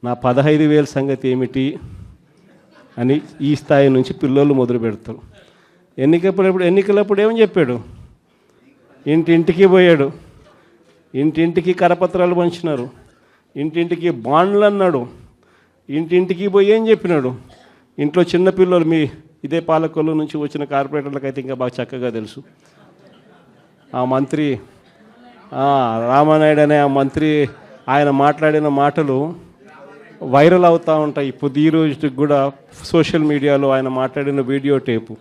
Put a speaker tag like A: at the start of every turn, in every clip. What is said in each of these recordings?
A: నా 15,000 సంగతి ఏమిటి అని ఈ స్థాయి నుంచి పిల్లలు మొదలు పెడతారు. ఎన్నికలప్పుడు ఏమని చెప్పాడు? ఇంటింటికి పోయాడు, ఇంటింటికి కరపత్రాలు పంచినారు, ఇంటింటికి బాండ్లు అన్నాడు, ఇంటింటికి పోయి ఏం చెప్పినాడు? ఇంట్లో చిన్నపిల్లలు, మీ ఇదే పాలకొల్లు నుంచి వచ్చిన కార్పొరేటర్లకు అయితే ఇంకా బాగా చక్కగా తెలుసు. ఆ మంత్రి రామానాయుడు అనే ఆ మంత్రి, ఆయన మాట్లాడిన మాటలు వైరల్ అవుతూ ఉంటాయి. ఇప్పుడు ఈ రోజుకి కూడా సోషల్ మీడియాలో ఆయన మాట్లాడిన వీడియో టేపు.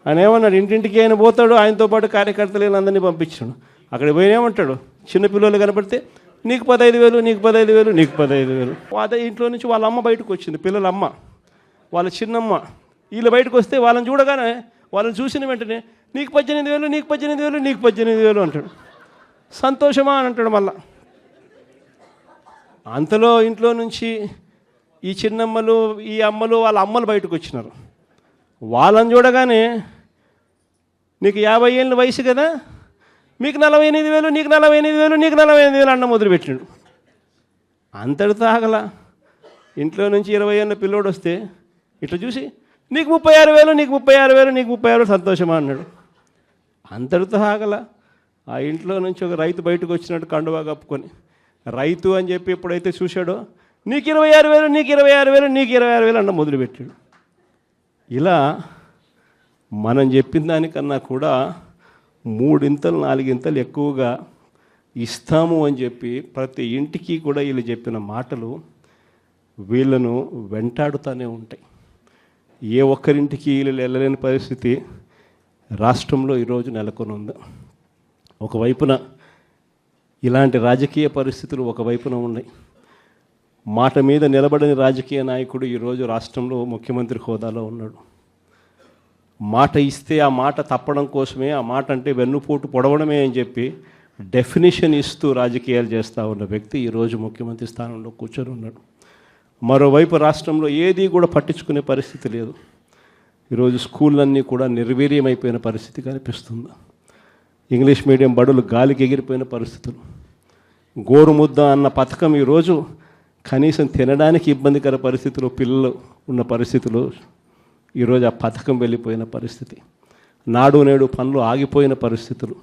A: ఆయన ఏమన్నాడు? ఇంటింటికి ఆయన పోతాడు, ఆయనతో పాటు కార్యకర్తలు అందరినీ పంపించాడు. అక్కడ పోయినేమంటాడు? చిన్నపిల్లలు కనపడితే నీకు 15,000, నీకు 15,000, నీకు 15,000. అదే ఇంట్లో నుంచి వాళ్ళ అమ్మ బయటకు వచ్చింది, పిల్లల అమ్మ, వాళ్ళ చిన్నమ్మ. వీళ్ళు బయటకు వస్తే వాళ్ళని చూడగానే, వాళ్ళని చూసిన వెంటనే నీకు 18,000, నీకు 18,000, నీకు 18,000 అంటాడు. సంతోషమా అని అంటాడు. మళ్ళా అంతలో ఇంట్లో నుంచి ఈ చిన్నమ్మలు, ఈ అమ్మలు, వాళ్ళ అమ్మలు బయటకు వచ్చినారు. వాళ్ళని చూడగానే నీకు 50 ఏళ్ళ వయసు కదా, మీకు 48,000, నీకు 48,000, నీకు 48,000 అన్న మొదలుపెట్టినాడు. అంతటితో ఆగల. ఇంట్లో నుంచి 20 ఏళ్ళ పిల్లోడు వస్తే ఇట్లా చూసి నీకు 36,000, నీకు 36,000, నీకు 36,000 సంతోషమా అన్నాడు. అంతటితో ఆగల. ఆ ఇంట్లో నుంచి ఒక రైతు బయటకు వచ్చినట్టు కండువా కప్పుకొని, రైతు అని చెప్పి ఎప్పుడైతే చూశాడో నీకు 26,000, నీకు 26,000, నీకు 26,000 అన్న మొదలుపెట్టాడు. ఇలా మనం చెప్పిన దానికన్నా కూడా 3 ఇంతలు 4 ఇంతలు ఎక్కువగా ఇస్తాము అని చెప్పి ప్రతి ఇంటికి కూడా వీళ్ళు చెప్పిన మాటలు వీళ్ళను వెంటాడుతూనే ఉంటాయి. ఏ ఒక్కరింటికి వీళ్ళు వెళ్ళలేని పరిస్థితి రాష్ట్రంలో ఈరోజు నెలకొని ఉంది. ఒకవైపున ఇలాంటి రాజకీయ పరిస్థితులు ఒకవైపున ఉన్నాయి. మాట మీద నిలబడని రాజకీయ నాయకుడు ఈరోజు రాష్ట్రంలో ముఖ్యమంత్రి హోదాలో ఉన్నాడు. మాట ఇస్తే ఆ మాట తప్పడం కోసమే, ఆ మాట అంటే వెన్నుపోటు పొడవడమే అని చెప్పి డెఫినేషన్ ఇస్తూ రాజకీయాలు చేస్తూ ఉన్న వ్యక్తి ఈరోజు ముఖ్యమంత్రి స్థానంలో కూర్చొని ఉన్నాడు. మరోవైపు రాష్ట్రంలో ఏది కూడా పట్టించుకునే పరిస్థితి లేదు. ఈరోజు స్కూళ్ళన్నీ కూడా నిర్వీర్యమైపోయిన పరిస్థితి కనిపిస్తుంది. ఇంగ్లీష్ మీడియం బడులు గాలికి ఎగిరిపోయిన పరిస్థితులు. గోరుముద్ద అన్న పథకం ఈరోజు కనీసం తినడానికి ఇబ్బందికర పరిస్థితులు పిల్లలు ఉన్న పరిస్థితులు. ఈరోజు ఆ పథకం వెళ్ళిపోయిన పరిస్థితి. నాడు నేడు పనులు ఆగిపోయిన పరిస్థితులు.